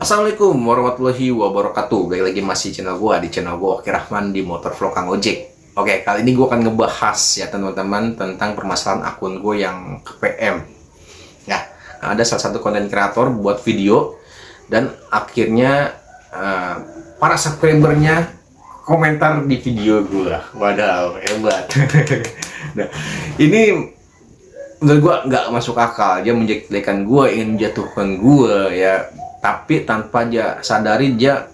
Assalamualaikum warahmatullahi wabarakatuh. Balik lagi masih channel gua di channel gua Oki Rahman di Motovlog Kang Ojek. Oke, kali ini gua akan ngebahas ya teman-teman tentang permasalahan akun gua yang ke PM. Ya, ada salah satu konten kreator buat video dan akhirnya para subscribernya komentar di video gua. Wadaw, hebat. Nah, ini menurut gua nggak masuk akal. Dia menjelekkan gua, ingin menjatuhkan gua ya, tapi tanpa dia sadari dia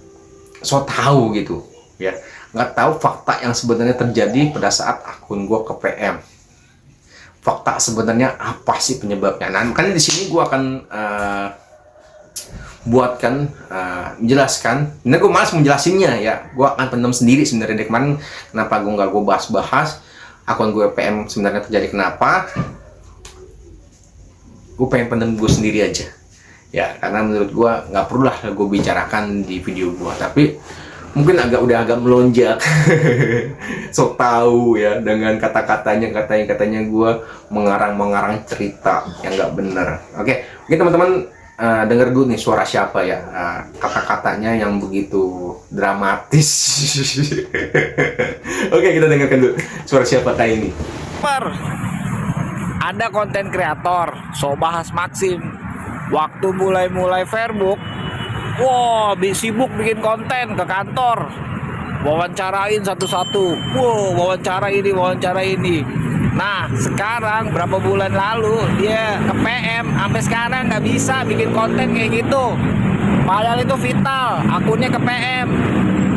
so tahu gitu ya, nggak tahu fakta yang sebenarnya terjadi pada saat akun gue ke PM. Fakta sebenarnya apa sih penyebabnya? Nah, makanya di sini gue akan menjelaskan. Ini gue malas menjelasinnya ya, gue akan pendam sendiri sebenarnya dari kemarin. Kenapa gue nggak bahas akun gue PM sebenarnya terjadi kenapa? Gue pengen pendam gue sendiri aja ya, karena menurut gua nggak perlu lah gue bicarakan di video gua, tapi mungkin udah agak melonjak. So tahu ya dengan katanya gua mengarang cerita yang nggak bener. Oke, mungkin teman-teman dengar dulu nih suara siapa ya, kata-katanya yang begitu dramatis. Oke, kita dengarkan dulu suara siapa kayak ini. Ada konten kreator so bahas Maxim. Waktu mulai Fairbook, sibuk bikin konten ke kantor, wawancarain satu-satu, wawancara ini. Nah, sekarang berapa bulan lalu dia ke PM, sampai sekarang nggak bisa bikin konten kayak gitu. Padahal itu vital, akunnya ke PM.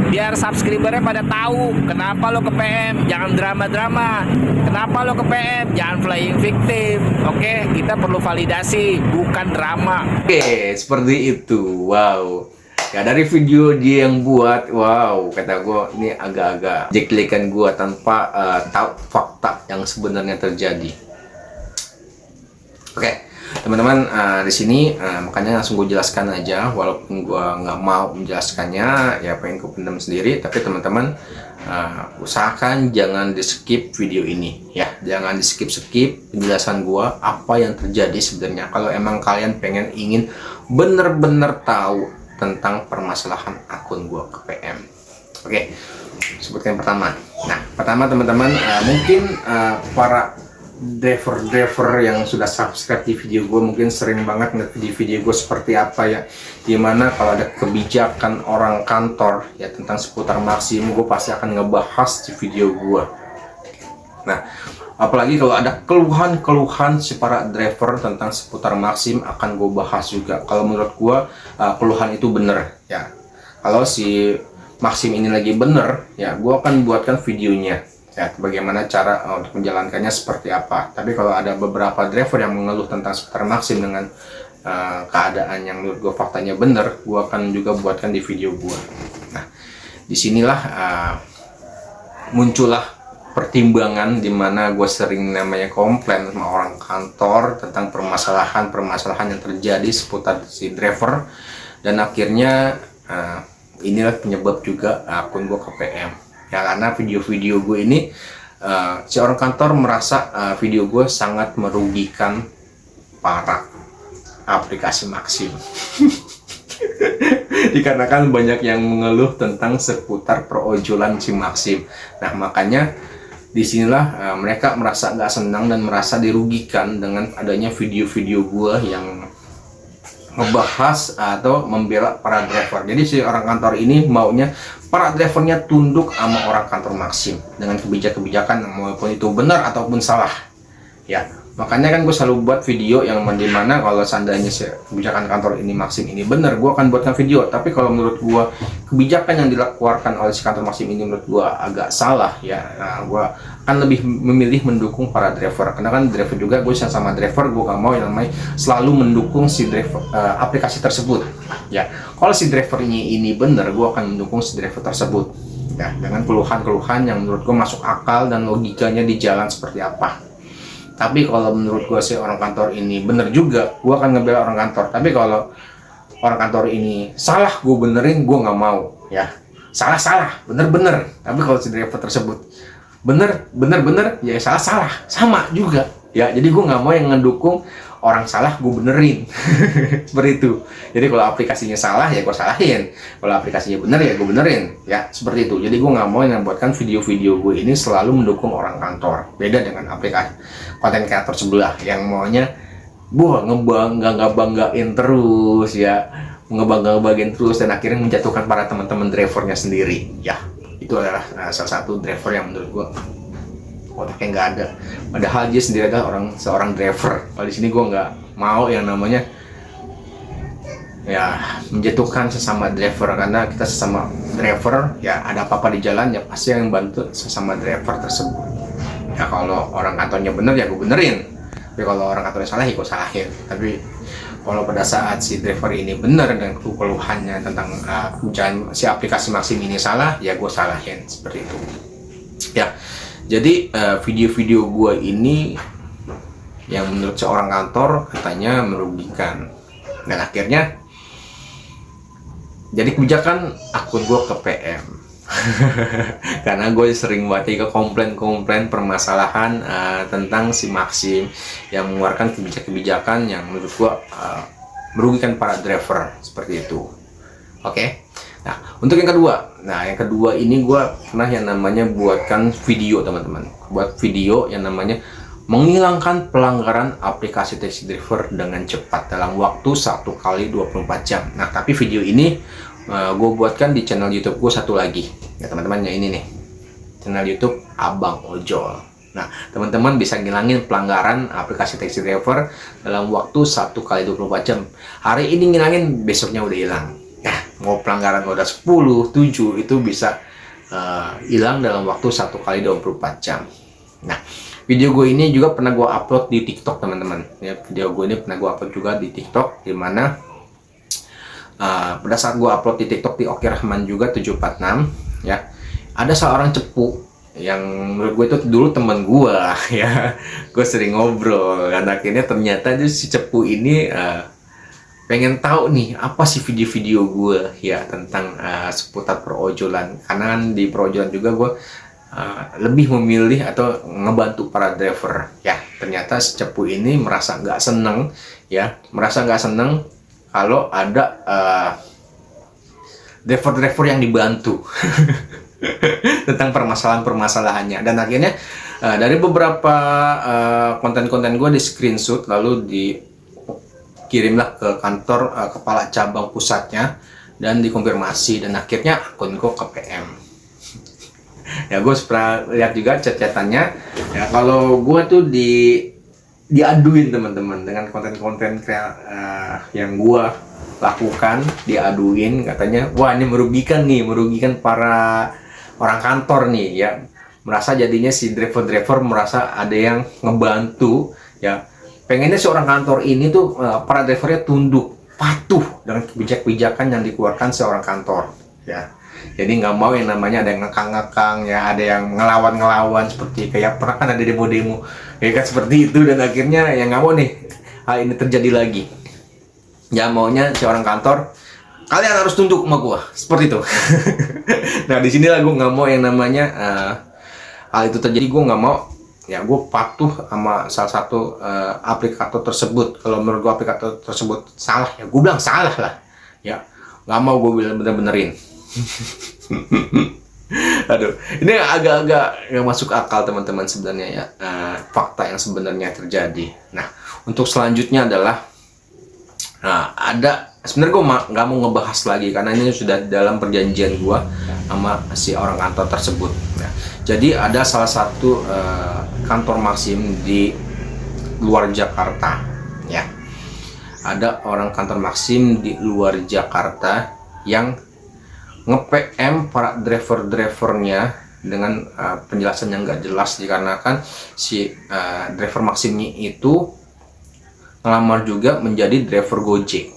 Biar subscribernya pada tahu kenapa lo ke PM, jangan drama-drama. Kenapa lo ke PM, jangan playing victim. Oke, kita perlu validasi, bukan drama. Oke, seperti itu. Wow. Ya, dari video dia yang buat, wow, kata gue ini agak-agak jeklekan gue tanpa tahu fakta yang sebenarnya terjadi. Oke, teman-teman, di sini makanya langsung gue jelaskan aja, walaupun gue nggak mau menjelaskannya ya, pengen gue pendam sendiri. Tapi teman-teman usahakan jangan di skip video ini ya, jangan di skip penjelasan gue apa yang terjadi sebenarnya. Kalau emang kalian ingin bener-bener tahu tentang permasalahan akun gue ke PM. Oke, sebutkan pertama. Nah, pertama teman-teman, mungkin para driver yang sudah subscribe di video gue mungkin sering banget ngeliat di video gue seperti apa ya, dimana kalau ada kebijakan orang kantor ya tentang seputar Maxim, gue pasti akan ngebahas di video gue. Nah, apalagi kalau ada keluhan si para driver tentang seputar Maxim, akan gue bahas juga. Kalau menurut gue keluhan itu bener ya, kalau si Maxim ini lagi bener ya, gue akan buatkan videonya ya, bagaimana cara untuk menjalankannya seperti apa. Tapi kalau ada beberapa driver yang mengeluh tentang seputar Maxim dengan keadaan yang menurut gue faktanya bener, gue akan juga buatkan di video gue. Nah, disinilah muncullah pertimbangan dimana gue sering namanya komplain sama orang kantor tentang permasalahan yang terjadi seputar si driver, dan akhirnya inilah penyebab juga akun gue ke PM ya, karena video-video gue ini si orang kantor merasa video gue sangat merugikan para aplikasi Maxim. Dikarenakan banyak yang mengeluh tentang seputar perojolan si Maxim. Nah, makanya disinilah mereka merasa nggak senang dan merasa dirugikan dengan adanya video-video gue yang ngebahas atau membela para driver. Jadi si orang kantor ini maunya para drivernya tunduk sama orang kantor Maxim dengan kebijakan maupun itu benar ataupun salah ya. Makanya kan gue selalu buat video yang dimana kalau seandainya kebijakan kantor ini Maxim ini benar, gue akan buatkan video. Tapi kalau menurut gue kebijakan yang dilakukan oleh si kantor Maxim ini menurut gue agak salah ya, nah gue akan lebih memilih mendukung para driver. Karena kan driver juga, gue sama driver, gue gak mau yang namanya selalu mendukung si driver aplikasi tersebut ya. Kalau si driver ini benar, gue akan mendukung si driver tersebut ya, dengan keluhan-keluhan yang menurut gue masuk akal dan logikanya di jalan seperti apa. Tapi kalau menurut gue si orang kantor ini bener juga, gue akan ngebela orang kantor. Tapi kalau orang kantor ini salah, gue benerin, gue nggak mau ya. Salah, bener. Tapi kalau si driver tersebut bener, ya salah, sama juga ya. Jadi gue nggak mau yang ngedukung orang salah gue benerin. Seperti itu. Jadi kalau aplikasinya salah ya gue salahin, kalau aplikasinya bener ya gue benerin, ya seperti itu. Jadi gue nggak mau yang membuatkan video-video gue ini selalu mendukung orang kantor. Beda dengan aplikasi konten kreator sebelah yang maunya gue ngebanggain terus ya, ngebanggain terus, dan akhirnya menjatuhkan para teman-teman drivernya sendiri. Ya itu adalah salah satu driver yang menurut gue otaknya nggak ada, padahal dia sendiri adalah seorang driver. Kalau di sini gue nggak mau yang namanya ya menjatuhkan sesama driver, karena kita sesama driver ya ada apa-apa di jalan ya pasti yang bantu sesama driver tersebut. Ya kalau orang kantornya bener ya gue benerin, tapi kalau orang kantornya salah ya gue salahin. Tapi kalau pada saat si driver ini bener dan keluhannya tentang si aplikasi Maxim ini salah, ya gue salahin, seperti itu. Ya, jadi video-video gue ini yang menurut seorang kantor katanya merugikan, dan akhirnya jadi kebijakan akun gue ke PM. Karena gue sering baca ke komplain permasalahan tentang si Maxim yang mengeluarkan kebijakan yang menurut gue merugikan para driver, seperti itu. Oke. Nah, untuk yang kedua ini gue pernah yang namanya buatkan video, teman-teman. Buat video yang namanya menghilangkan pelanggaran aplikasi taxi driver dengan cepat dalam waktu 1 kali 24 jam. Nah, tapi video ini gue buatkan di channel YouTube gue satu lagi. Ya, teman-teman, ya ini nih. Channel YouTube Abang Ojol. Nah, teman-teman bisa ngilangin pelanggaran aplikasi taxi driver dalam waktu 1 kali 24 jam. Hari ini ngilangin, besoknya udah hilang. Mau pelanggaran udah 10, 7 itu bisa hilang dalam waktu 1 kali 24 jam. Nah, video gue ini juga pernah gue upload di TikTok, teman-teman. Ya, video gue ini pernah gue upload juga di TikTok, dimana pada saat gue upload di TikTok di Oki Rahman juga 746, ya, ada seorang cepu yang menurut gue itu dulu teman gue, ya, gue sering ngobrol, dan akhirnya ternyata si cepu ini pengen tahu nih apa sih video-video gue ya tentang seputar perojolan, karena kan di perojolan juga gue lebih memilih atau ngebantu para driver. Ya, ternyata si cepu ini merasa nggak seneng kalau ada driver-driver yang dibantu tentang permasalahannya, dan akhirnya dari beberapa konten-konten gue di screenshot lalu kirimlah ke kantor kepala cabang pusatnya dan dikonfirmasi, dan akhirnya akun gue ke PM. Ya, gue pernah lihat juga chat-chatannya. Ya, kalau gue tuh diaduin, teman-teman, dengan konten-konten yang gue lakukan, diaduin, katanya wah ini merugikan para orang kantor nih, ya, merasa jadinya si driver merasa ada yang ngebantu, ya. Pengennya seorang kantor ini tuh para drivernya tunduk, patuh dengan kebijakan yang dikeluarkan seorang kantor, ya. Jadi nggak mau yang namanya ada yang ngekang-ngekang, ya, ada yang ngelawan seperti kayak pernah kan ada demo-demo, ya kan, seperti itu, dan akhirnya yang nggak mau nih hal ini terjadi lagi. Ya, maunya seorang kantor kalian harus tunduk sama gua, seperti itu. Nah, di sini lah gue nggak mau yang namanya hal itu terjadi. Gue nggak mau. Ya, gue patuh sama salah satu aplikator tersebut. Kalau menurut gue aplikator tersebut salah, ya gue bilang salah lah. Ya, nggak mau gue bener-benerin. Aduh, ini agak-agak nggak masuk akal, teman-teman, sebenarnya, ya, fakta yang sebenarnya terjadi. Nah, untuk selanjutnya adalah sebenarnya gue nggak mau ngebahas lagi karena ini sudah dalam perjanjian gue sama si orang kantor tersebut. Ya. Jadi ada salah satu kantor Maxim di luar Jakarta, ya. Ada orang kantor Maxim di luar Jakarta yang nge-PM para driver-drivernya dengan penjelasan yang nggak jelas, dikarenakan si driver Maximnya itu ngelamar juga menjadi driver Gojek.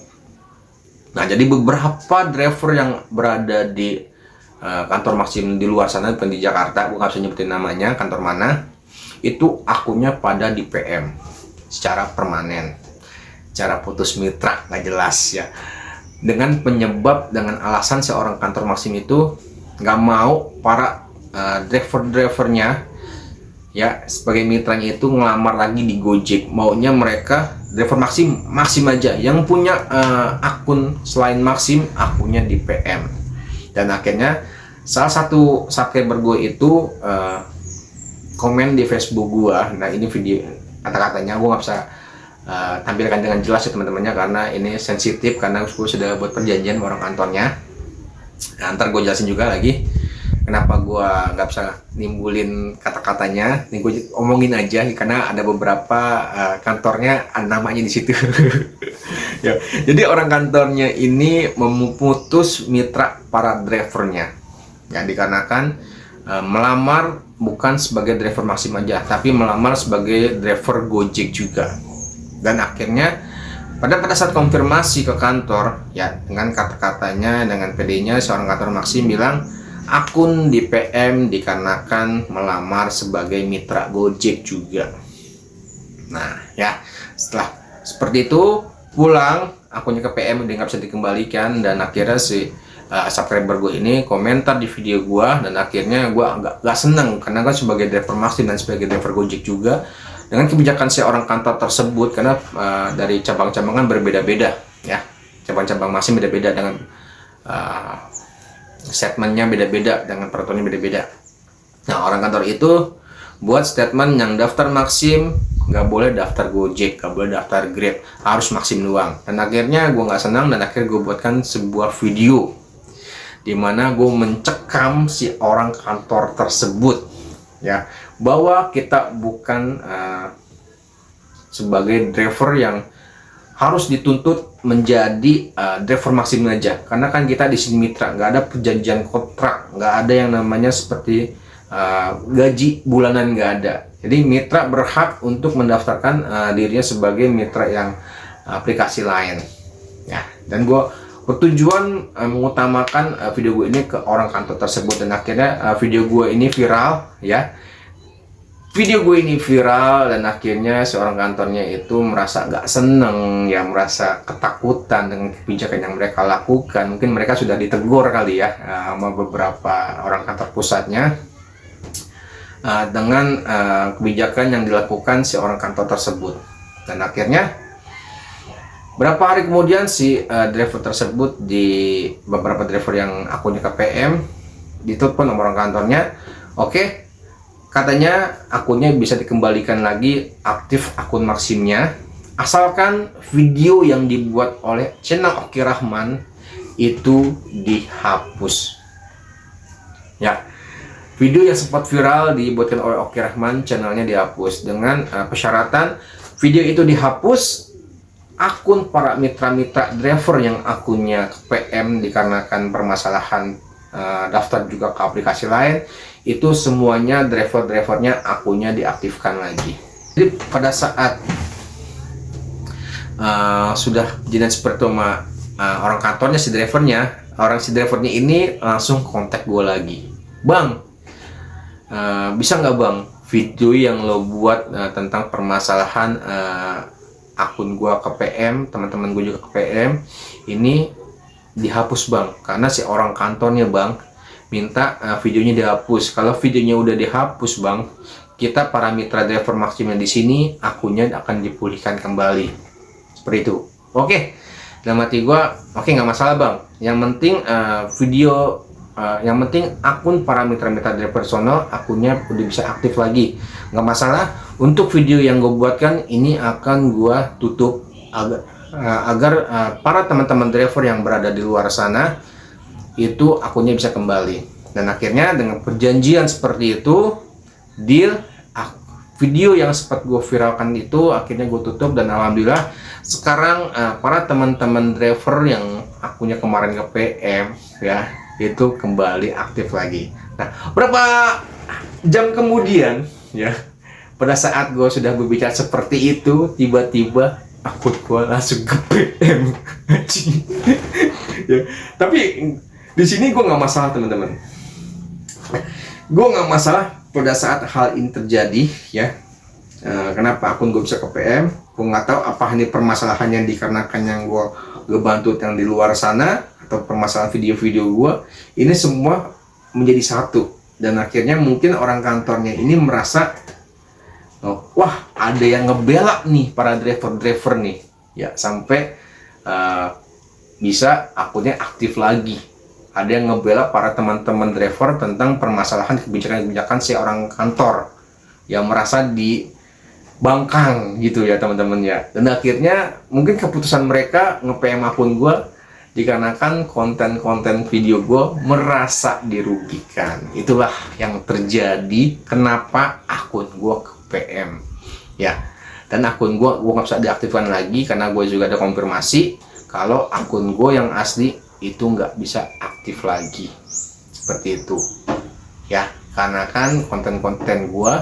Nah, jadi beberapa driver yang berada di kantor Maxim di luar sana, di Jakarta, gue nggak bisa nyebutin namanya, kantor mana, itu akunnya pada di PM secara permanen, cara putus mitra nggak jelas, ya, dengan alasan seorang kantor Maxim itu nggak mau para driver-drivernya, ya, sebagai mitranya itu ngelamar lagi di Gojek, maunya mereka driver Maxim aja. Yang punya akun selain Maxim, akunnya di PM. Dan akhirnya salah satu subscriber gue itu komen di Facebook gue. Nah ini video kata-katanya gue nggak bisa tampilkan dengan jelas ya teman-temannya, karena ini sensitif, karena gue sudah buat perjanjian sama orang kantornya. Nah, ntar gue jelasin juga lagi kenapa gue nggak bisa nimbulin kata-katanya. Ini gue omongin aja karena ada beberapa kantornya ada namanya di situ. Ya, jadi orang kantornya ini memutus mitra para drivernya, ya dikarenakan melamar bukan sebagai driver Maxim aja, tapi melamar sebagai driver Gojek juga. Dan akhirnya pada saat konfirmasi ke kantor, ya dengan kata-katanya, dengan PD-nya, seorang kantor Maxim bilang akun di PM dikarenakan melamar sebagai mitra Gojek juga. Nah ya, setelah seperti itu pulang, akunnya ke PM udah nggak bisa dikembalikan. Dan akhirnya si subscriber gue ini komentar di video gue, dan akhirnya gue agak seneng karena kan sebagai driver Maxim dan sebagai driver Gojek juga, dengan kebijakan si orang kantor tersebut, karena dari cabang-cabangan berbeda-beda ya, cabang-cabang Maxim beda-beda dengan statementnya beda-beda, dengan peraturannya beda-beda. Nah orang kantor itu buat statement yang daftar Maxim nggak boleh daftar Gojek, nggak boleh daftar Grab, harus Maxim doang. Dan akhirnya gue nggak senang, dan akhirnya gue buatkan sebuah video dimana gue mencekam si orang kantor tersebut ya, bahwa kita bukan sebagai driver yang harus dituntut menjadi driver Maxim aja, karena kan kita di sini mitra, nggak ada perjanjian kontrak, nggak ada yang namanya seperti gaji bulanan, nggak ada. Jadi mitra berhak untuk mendaftarkan dirinya sebagai mitra yang aplikasi lain ya. Dan gue bertujuan mengutamakan video gue ini ke orang kantor tersebut, dan akhirnya video gue ini viral ya. Video gue ini viral, dan akhirnya seorang kantornya itu merasa nggak seneng ya, merasa ketakutan dengan kebijakan yang mereka lakukan. Mungkin mereka sudah ditegur kali ya sama beberapa orang kantor pusatnya dengan kebijakan yang dilakukan si orang kantor tersebut. Dan akhirnya berapa hari kemudian si driver tersebut, di beberapa driver yang akunnya ke PM, ditelepon sama orang kantornya, oke, katanya akunnya bisa dikembalikan lagi aktif akun Maximnya, asalkan video yang dibuat oleh channel Oki Rahman itu dihapus ya. Video yang sempat viral dibuatkan oleh Oki Rahman, channelnya dihapus dengan persyaratan video itu dihapus, akun para mitra-mitra driver yang akunnya ke PM dikarenakan permasalahan daftar juga ke aplikasi lain, itu semuanya driver-drivernya akunnya diaktifkan lagi. Jadi pada saat sudah kejadian seperti itu sama orang kantornya, si drivernya ini langsung kontak gue lagi, bang, bisa nggak bang video yang lo buat tentang permasalahan akun gua ke PM, teman-teman gue juga ke PM, ini dihapus bang, karena si orang kantornya bang minta videonya dihapus. Kalau videonya udah dihapus bang, kita para mitra driver Maxim di sini akunnya akan dipulihkan kembali, seperti itu. Oke, dalam hati gua oke, nggak masalah bang, yang penting yang penting akun para mitra-mitra driver sono akunnya udah bisa aktif lagi, nggak masalah. Untuk video yang gue buatkan ini akan gue tutup agar para teman-teman driver yang berada di luar sana itu akunnya bisa kembali. Dan akhirnya dengan perjanjian seperti itu, deal video yang sempat gue viralkan itu akhirnya gue tutup. Dan alhamdulillah sekarang para teman-teman driver yang akunnya kemarin ke PM ya, itu kembali aktif lagi. Nah, berapa jam kemudian ya, pada saat gue sudah berbicara seperti itu, tiba-tiba akun gue langsung ke PM. Ya, tapi di sini gue nggak masalah teman-teman. Gue nggak masalah pada saat hal ini terjadi ya. Kenapa akun gue bisa ke PM? Gue nggak tahu apa ini permasalahan yang dikarenakan yang gue bantu yang di luar sana, atau permasalahan video-video gue. Ini semua menjadi satu, dan akhirnya mungkin orang kantornya ini merasa Oh, wah, ada yang ngebela nih para driver-driver nih, ya sampai bisa akunnya aktif lagi. Ada yang ngebela para teman-teman driver tentang permasalahan kebijakan-kebijakan si orang kantor yang merasa dibangkang gitu ya teman-teman ya. Dan akhirnya mungkin keputusan mereka nge-PM akun gue dikarenakan konten-konten video gue merasa dirugikan. Itulah yang terjadi kenapa akun gue ke PM ya. Dan akun gue nggak bisa diaktifkan lagi karena gue juga ada konfirmasi kalau akun gue yang asli itu nggak bisa aktif lagi seperti itu ya, karena kan konten-konten gue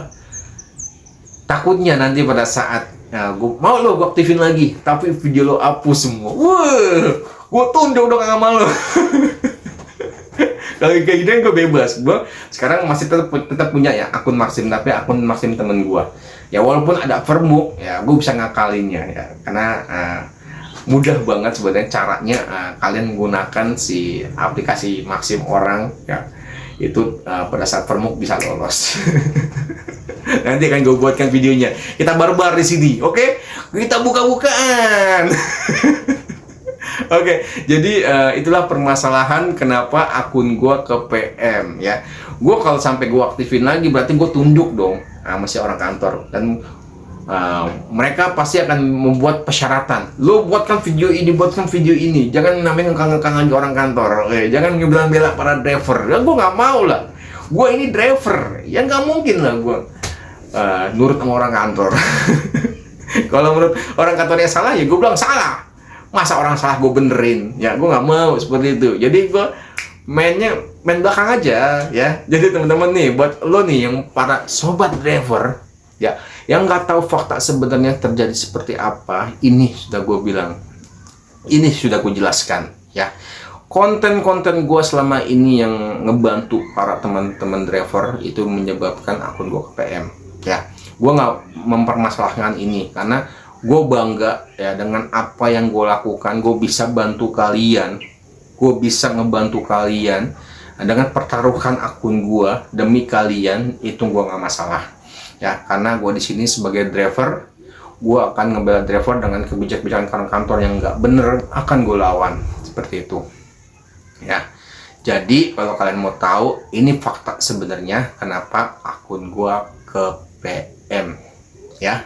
takutnya nanti pada saat gue mau lo gue aktifin lagi tapi video lo hapus semua. Wah, gue tunduk dong sama lo. Kalau kayak gini gue bebas. Gue sekarang masih tetap punya ya akun Maxim, tapi akun Maxim temen gue. Ya walaupun ada Vermuk, ya gue bisa ngakalinnya ya. Karena mudah banget sebenarnya caranya kalian menggunakan si aplikasi Maxim orang ya. Itu pada saat Vermuk bisa lolos. Nanti akan gue buatkan videonya. Kita barbar di sini, oke? Kita buka-bukaan. Oke, jadi itulah permasalahan kenapa akun gue ke PM ya. Gue kalau sampai gue aktifin lagi berarti gue tunduk dong sama si orang kantor. Dan mereka pasti akan membuat persyaratan. Lo buatkan video ini. Jangan namanya ngekang-ngekang lagi orang kantor. Oke, jangan ngebilang bela para driver. Ya gue nggak mau lah. Gue ini driver. Ya nggak mungkin lah gue nurut sama orang kantor. Kalau menurut orang kantornya salah, ya gue bilang salah. Masa orang salah gue benerin? Ya gue nggak mau seperti itu. Jadi gue main belakang aja ya. Jadi teman-teman nih, buat lo nih yang para sobat driver ya, yang nggak tahu fakta sebenarnya terjadi seperti apa, ini sudah gue bilang, ini sudah gue jelaskan ya. Konten-konten gue selama ini yang ngebantu para teman-teman driver itu menyebabkan akun gue ke PM ya. Gue nggak mempermasalahkan ini karena gue bangga ya dengan apa yang gue lakukan. Gue bisa bantu kalian, gue bisa ngebantu kalian dengan pertaruhan akun gue demi kalian. Itu gue nggak masalah ya, karena gue di sini sebagai driver, gue akan ngebela driver dengan kebijakan kantor yang nggak bener, akan gue lawan seperti itu ya. Jadi kalau kalian mau tahu, ini fakta sebenarnya kenapa akun gue ke PM ya.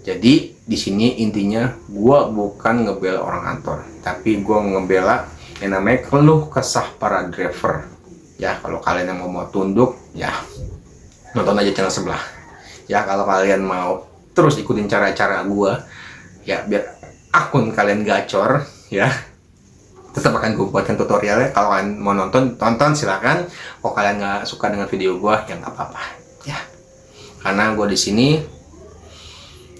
Jadi di sini intinya gue bukan ngebela orang kantor, tapi gue ngebela yang namanya keluh kesah para driver ya. Kalau kalian yang mau tunduk ya nonton aja channel sebelah ya. Kalau kalian mau terus ikutin cara-cara gue ya biar akun kalian gacor ya, tetap akan gue buatkan tutorialnya. Kalau kalian mau tonton silakan. Kalau kalian nggak suka dengan video gue ya nggak apa-apa ya, karena gue di sini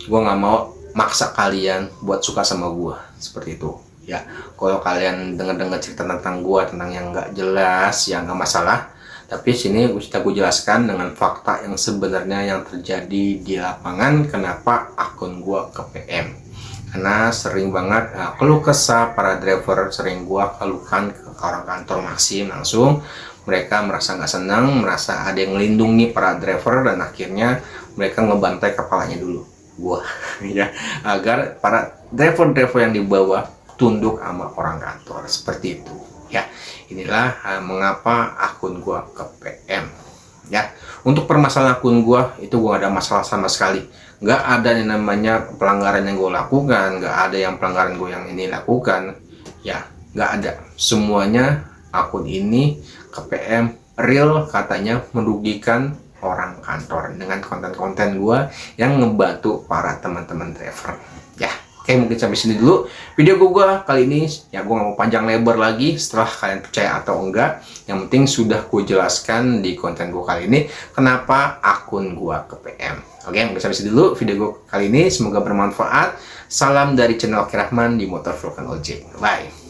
gue nggak mau maksa kalian buat suka sama gue seperti itu ya. Kalau kalian dengar cerita tentang gue, tentang yang nggak jelas ya nggak masalah, tapi sini gue jelaskan dengan fakta yang sebenarnya yang terjadi di lapangan kenapa akun gue ke PM. Karena sering banget keluh kesah para driver, sering gue keluhkan ke orang kantor Maxim langsung. Mereka merasa nggak senang, merasa ada yang melindungi para driver, dan akhirnya mereka ngebantai kepalanya dulu gua ya, agar para driver-driver yang di bawah tunduk sama orang kantor seperti itu ya. Inilah mengapa akun gua ke PM ya. Untuk permasalahan akun gua itu gua ada masalah sama sekali, nggak ada yang namanya pelanggaran yang gua lakukan, nggak ada yang pelanggaran gua yang ini lakukan ya, nggak ada. Semuanya akun ini ke PM real, katanya merugikan orang kantor dengan konten-konten gua yang ngebantu para teman-teman driver ya. Oke, mungkin sampai sini dulu video gua kali ini ya. Gua nggak mau panjang lebar lagi, setelah kalian percaya atau enggak, yang penting sudah gue jelaskan di konten gua kali ini kenapa akun gua ke PM. Oke, mungkin sampai sini dulu video gua kali ini, semoga bermanfaat. Salam dari channel Oki Rahman di Motor Vlog and Ojek. Bye.